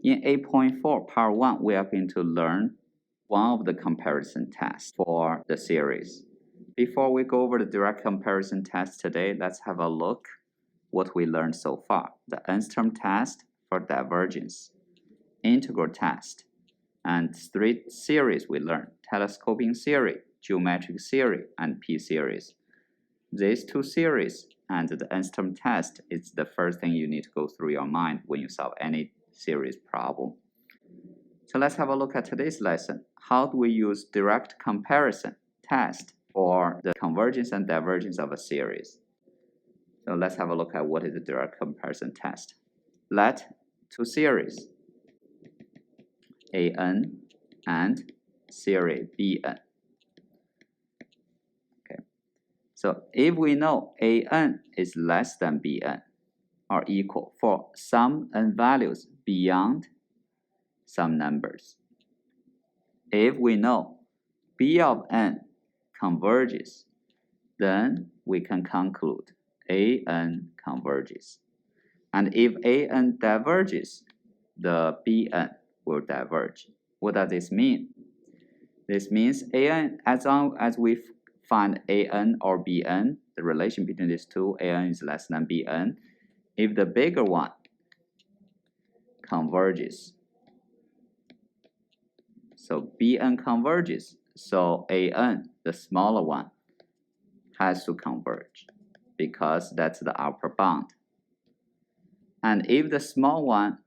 In 8.4 part 1, we are going to learn one of the comparison tests for the series. Before we go over the direct comparison test today, let's have a look what we learned so far. The nth term test for divergence, integral test, and 3 series we learned: telescoping series, geometric series, and p-series. These 2 series and the nth term test is the first thing you need to go through your mind when you solve any series problem. So let's have a look at today's lesson. How do we use direct comparison test for the convergence and divergence of a series? So let's have a look at what is the direct comparison test. Let 2 series, AN and series BN. Okay. So if we know AN is less than BN or equal for some n values beyond some numbers, if we know B of n converges, then we can conclude AN converges. And if AN diverges, the BN will diverge. What does this mean? This means AN, as long as we find AN or BN, the relation between these two, AN is less than BN, if the bigger one converges, so BN converges, so AN, the smaller one, has to converge because that's the upper bound. And if the small one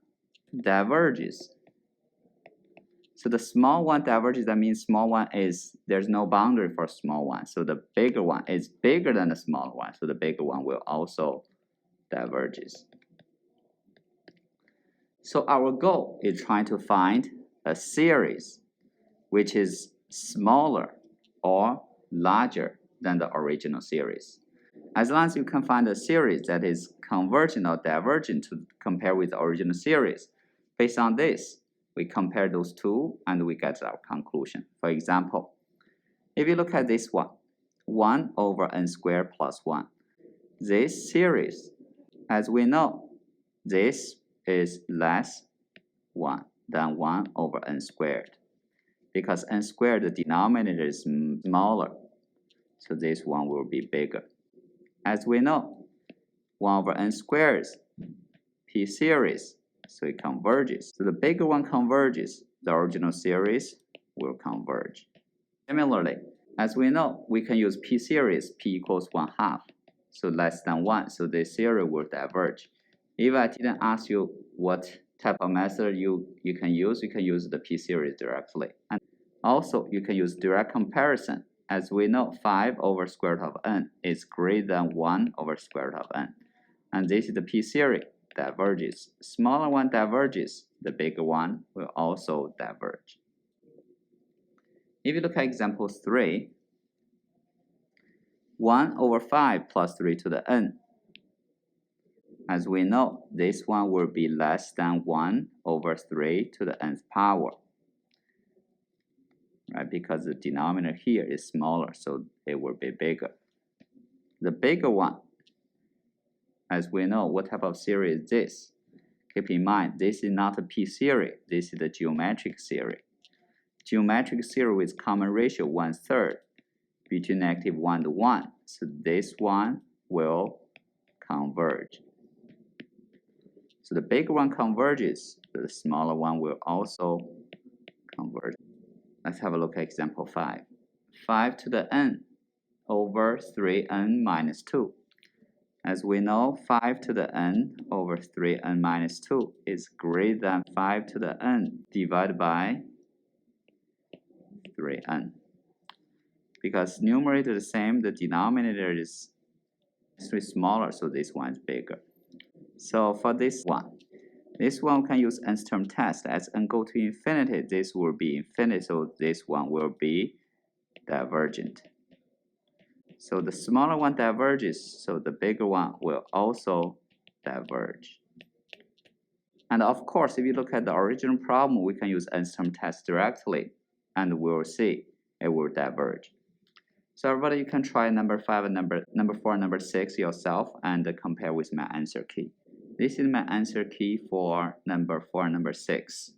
diverges, so the small one diverges, that means small one is, there's no boundary for small one, so the bigger one is bigger than the smaller one, so the bigger one will also diverges. So our goal is trying to find a series which is smaller or larger than the original series. As long as you can find a series that is convergent or divergent to compare with the original series, based on this, we compare those two and we get our conclusion. For example, if you look at this one, 1 over n squared plus 1. This series, as we know, this is less 1 than 1 over n squared. Because n squared, the denominator is smaller, so this one will be bigger. As we know, 1 over n squared, p-series, so it converges. So the bigger one converges, the original series will converge. Similarly, as we know, we can use p-series, p equals 1/2, so less than 1, so this series will diverge. If I didn't ask you what type of method you can use the p-series directly. And also, you can use direct comparison. As we know, 5 over square root of n is greater than 1 over square root of n. And this is the p-series, diverges. Smaller one diverges, the bigger one will also diverge. If you look at example 3, 1 over 5 plus 3 to the n. As we know, this one will be less than 1 over 3 to the nth power. Right, because the denominator here is smaller, so it will be bigger. The bigger one, as we know, what type of series is this? Keep in mind, this is not a p-series, this is the geometric series. Geometric series with common ratio 1/3 between -1 to 1, so this one will converge. So the bigger one converges, the smaller one will also converge. Let's have a look at example 5. 5 to the n over 3n minus 2. As we know, 5 to the n over 3n minus 2 is greater than 5 to the n divided by 3n. Because numerator is the same, the denominator is smaller, so this one is bigger. So for this one we can use nth term test. As n go to infinity, this will be infinity, so this one will be divergent. So the smaller one diverges, so the bigger one will also diverge. And of course, if you look at the original problem, we can use nth term test directly, and we'll see it will diverge. So everybody, you can try number 5 and number 4 and number 6 yourself and compare with my answer key. This is my answer key for number 4 and number 6.